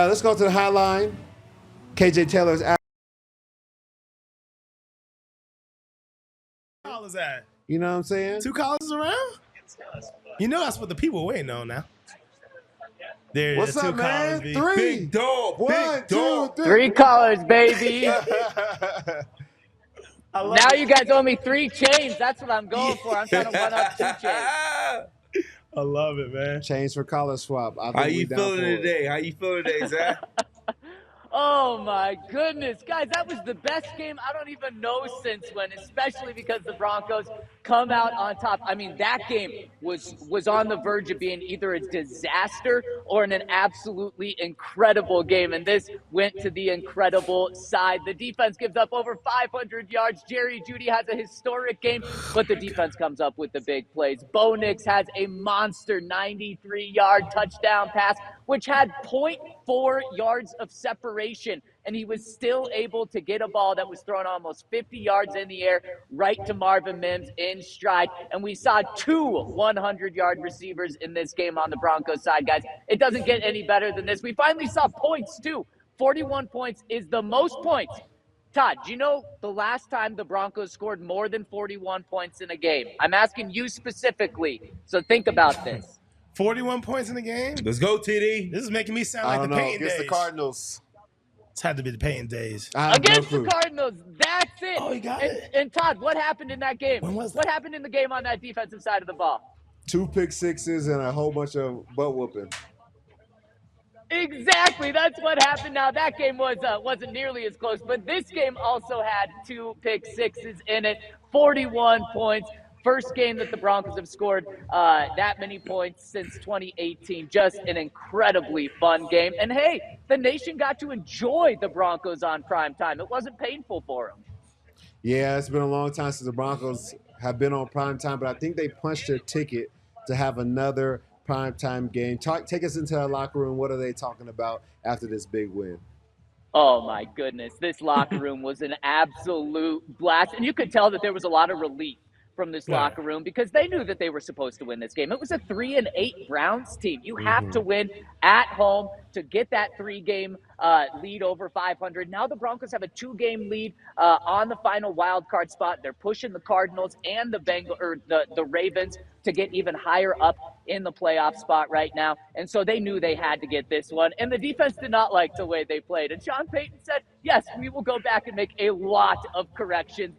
let's go to the hotline. KJ Taylor's out. Callers at? You know what I'm saying? 2 callers around? You know that's what the people waiting on now. What's up, man? 3. Big dog. 1, 2, 3. 3 callers, baby. Now you guys owe me 3 chains. That's what I'm going for. I'm trying to one up 2 chains. I love it, man. Chains for collar swap. How you feeling today? How you feeling today, Zach? Oh, my goodness. Guys, that was the best game I don't even know since when, especially because the Broncos come out on top. I mean, that game was on the verge of being either a disaster or an absolutely incredible game, and this went to the incredible side. The defense gives up over 500 yards. Jerry Jeudy has a historic game, but the defense comes up with the big plays. Bo Nix has a monster 93-yard touchdown pass, which had 0.4 yards of separation, and he was still able to get a ball that was thrown almost 50 yards in the air right to Marvin Mims in stride. And we saw 2 100-yard receivers in this game on the Broncos side, guys. It doesn't get any better than this. We finally saw points, too. 41 points is the most points. Todd, do you know the last time the Broncos scored more than 41 points in a game? I'm asking you specifically, so think about this. 41 points in the game? Let's go, TD. This is making me sound like the Payton days. Against the Cardinals. It's had to be the Payton days. Against the Cardinals. That's it. Oh, you got it. And Todd, what happened in that game? When was that? What happened in the game on that defensive side of the ball? 2 pick sixes and a whole bunch of butt whooping. Exactly. That's what happened. Now, that game wasn't nearly as close, but this game also had 2 pick sixes in it, 41 points. First game that the Broncos have scored that many points since 2018. Just an incredibly fun game. And, hey, the nation got to enjoy the Broncos on prime time. It wasn't painful for them. Yeah, it's been a long time since the Broncos have been on prime time, but I think they punched their ticket to have another primetime game. Take us into the locker room. What are they talking about after this big win? Oh, my goodness. This locker room was an absolute blast. And you could tell that there was a lot of relief from this locker room because they knew that they were supposed to win this game. It was a 3-8 Browns team. You have to win at home to get that 3-game lead over 500. Now the Broncos have a 2-game lead on the final wild card spot. They're pushing the Cardinals and the Ravens to get even higher up in the playoff spot right now. And so they knew they had to get this one. And the defense did not like the way they played. And Sean Payton said, yes, we will go back and make a lot of corrections.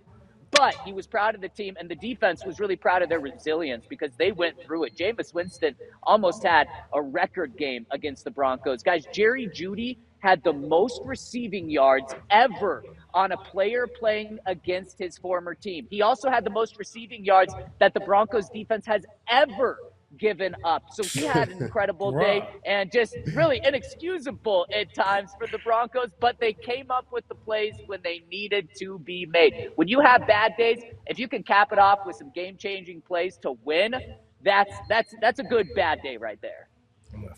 But he was proud of the team, and the defense was really proud of their resilience because they went through it. Jameis Winston almost had a record game against the Broncos. Guys, Jerry Jeudy had the most receiving yards ever on a player playing against his former team. He also had the most receiving yards that the Broncos defense has ever given up. So he had an incredible day and just really inexcusable at times for the Broncos, but they came up with the plays when they needed to be made. When you have bad days, if you can cap it off with some game-changing plays to win, that's a good bad day right there.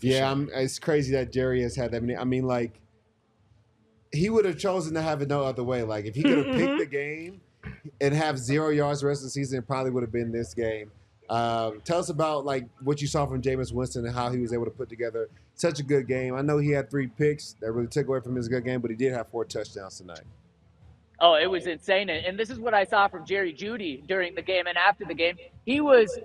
Yeah, it's crazy that Jerry has had that many. I mean, like, he would have chosen to have it no other way. Like, if he could have picked the game and have 0 yards the rest of the season, it probably would have been this game. Tell us about like what you saw from Jameis Winston and how he was able to put together such a good game. I know he had 3 picks that really took away from his good game, but he did have 4 touchdowns tonight. Oh, it was insane. And this is what I saw from Jerry Jeudy during the game and after the game. He was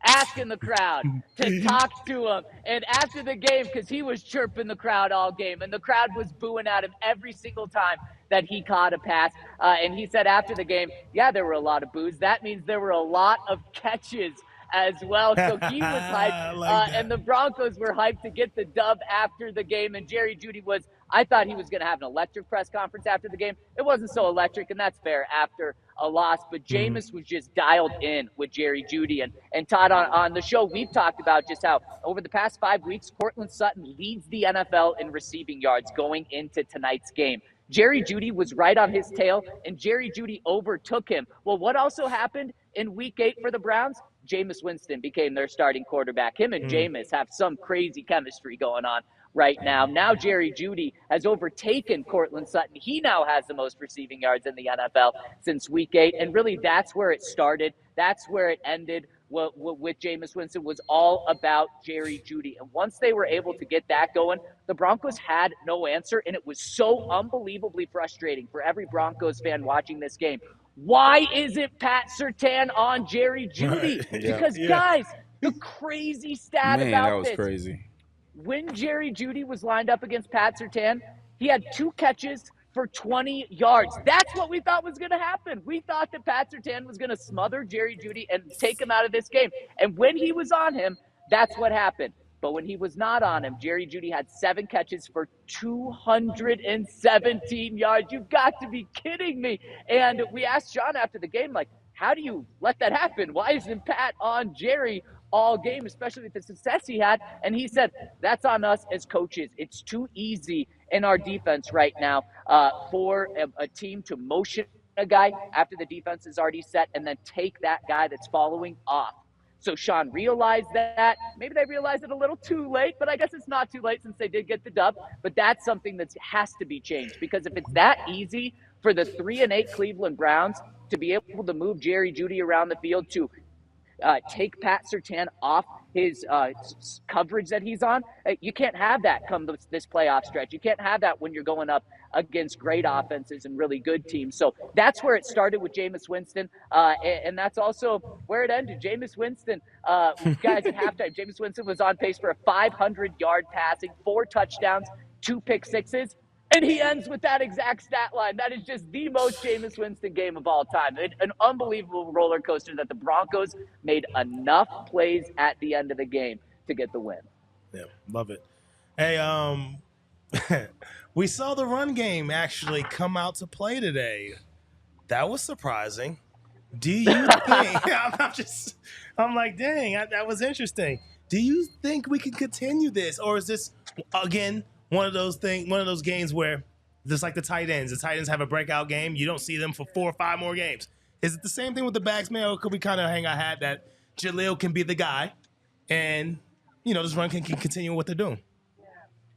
asking the crowd to talk to him. And after the game, because he was chirping the crowd all game, and the crowd was booing at him every single time that he caught a pass. And he said after the game, yeah, there were a lot of boos. That means there were a lot of catches as well. So he was hyped, and the Broncos were hyped to get the dub after the game. And Jerry Jeudy I thought he was going to have an electric press conference after the game. It wasn't so electric, and that's fair after a loss. But Jameis was just dialed in with Jerry Jeudy. And Todd, on the show, we've talked about just how over the past 5 weeks, Courtland Sutton leads the NFL in receiving yards going into tonight's game. Jerry Jeudy was right on his tail, and Jerry Jeudy overtook him. Well, what also happened in Week 8 for the Browns? Jameis Winston became their starting quarterback. Him and Jameis have some crazy chemistry going on right now. Now Jerry Jeudy has overtaken Courtland Sutton. He now has the most receiving yards in the NFL since Week 8, and really that's where it started. That's where it ended with Jameis Winston was all about Jerry Jeudy. And once they were able to get that going, the Broncos had no answer, and it was so unbelievably frustrating for every Broncos fan watching this game. Why isn't Pat Surtain on Jerry Jeudy? Right. Because, guys, the crazy stat Man, about that was this, crazy. when Jerry Jeudy was lined up against Pat Surtain, he had 2 catches for 20 yards. That's what we thought was going to happen. We thought that Pat Surtain was going to smother Jerry Jeudy and take him out of this game. And when he was on him, that's what happened. But when he was not on him, Jerry Jeudy had 7 catches for 217 yards. You've got to be kidding me. And we asked Sean after the game, like, how do you let that happen? Why isn't Pat on Jerry all game, especially with the success he had? And he said, that's on us as coaches. It's too easy in our defense right now for a team to motion a guy after the defense is already set and then take that guy that's following off. So Sean realized that. Maybe they realized it a little too late, but I guess it's not too late since they did get the dub. But that's something that has to be changed, because if it's that easy for the 3-8 Cleveland Browns to be able to move Jerry Jeudy around the field to take Pat Surtain off his coverage that he's on, you can't have that come this playoff stretch. You can't have that when you're going up against great offenses and really good teams. So that's where it started with Jameis Winston, and that's also where it ended. Jameis Winston, guys, at halftime, Jameis Winston was on pace for a 500-yard passing, 4 touchdowns, 2 pick sixes. And he ends with that exact stat line. That is just the most Jameis Winston game of all time. An unbelievable roller coaster that the Broncos made enough plays at the end of the game to get the win. Yeah, love it. Hey, we saw the run game actually come out to play today. That was surprising. Do you think? I'm like, dang, that was interesting. Do you think we can continue this, or is this again one of those games where just like the tight ends have a breakout game, you don't see them for 4 or 5 more games? Is it the same thing with the backs, man, or could we kind of hang our hat that Jaleel can be the guy and this run can continue what they're doing?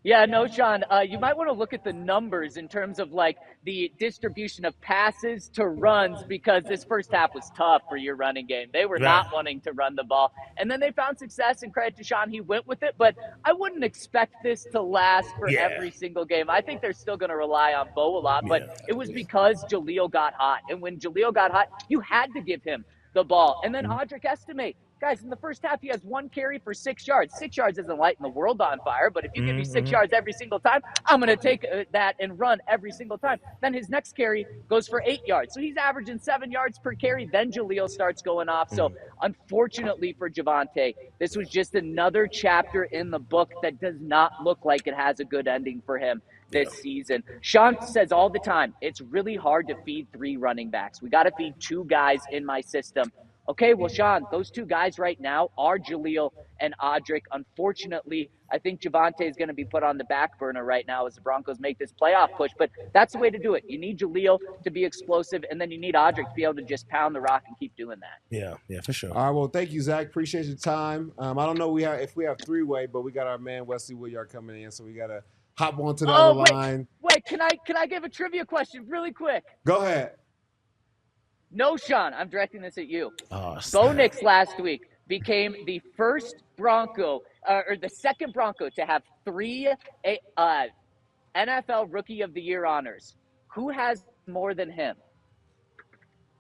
Yeah, no, Sean, you might want to look at the numbers in terms of like the distribution of passes to runs, because this first half was tough for your running game. They were not wanting to run the ball. And then they found success, and credit to Sean, he went with it. But I wouldn't expect this to last for every single game. I think they're still going to rely on Bo a lot, but it was because Jaleel got hot. And when Jaleel got hot, you had to give him the ball. And then Audric Estime. Guys, in the first half, he has 1 carry for 6 yards. 6 yards isn't lighting the world on fire, but if you give me 6 yards every single time, I'm going to take that and run every single time. Then his next carry goes for 8 yards. So he's averaging 7 yards per carry. Then Jaleel starts going off. So unfortunately for Javonte, this was just another chapter in the book that does not look like it has a good ending for him this season. Sean says all the time, it's really hard to feed 3 running backs. We got to feed 2 guys in my system. Okay, well, Sean, those 2 guys right now are Jaleel and Audric. Unfortunately, I think Javonte is going to be put on the back burner right now as the Broncos make this playoff push, but that's the way to do it. You need Jaleel to be explosive, and then you need Audric to be able to just pound the rock and keep doing that. Yeah, for sure. All right, well, thank you, Zach. Appreciate your time. I don't know if we have 3-way, but we got our man Wesley Woodyard coming in, so we got to hop onto the other line. Wait, can I give a trivia question really quick? Go ahead. No, Sean, I'm directing this at you. Bo Nix last week became the first Bronco, or the second Bronco to have 3 NFL Rookie of the Year honors. Who has more than him?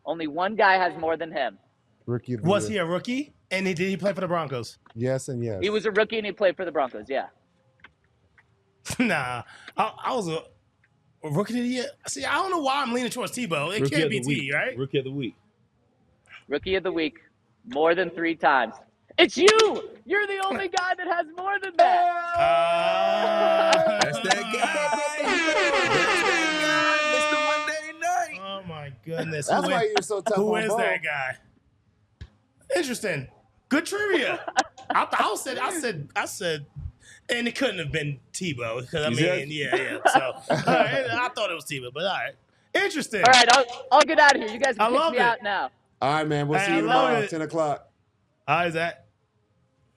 Only one guy has more than him. Rookie of the Was year. he a rookie? And did he play for the Broncos? Yes and yes. He was a rookie and he played for the Broncos, yeah. Nah, I was a rookie of the year. See, I don't know why I'm leaning towards Tebow. It can't be T, right? Rookie of the week. Rookie of the week, more than 3 times. It's you! You're the only guy that has more than that. That's that guy. That's that guy. Mr. Monday Night. Oh my goodness. That's why you're so tough Who on is Bo. that guy? Interesting. Good trivia. I said, and it couldn't have been Tebow because I mean, yeah. So I thought it was Tebow, but all right. Interesting. All right, I'll get out of here. You guys can kick me it. out now. All right, man. We'll see you tomorrow, 10 o'clock. All right, Zach.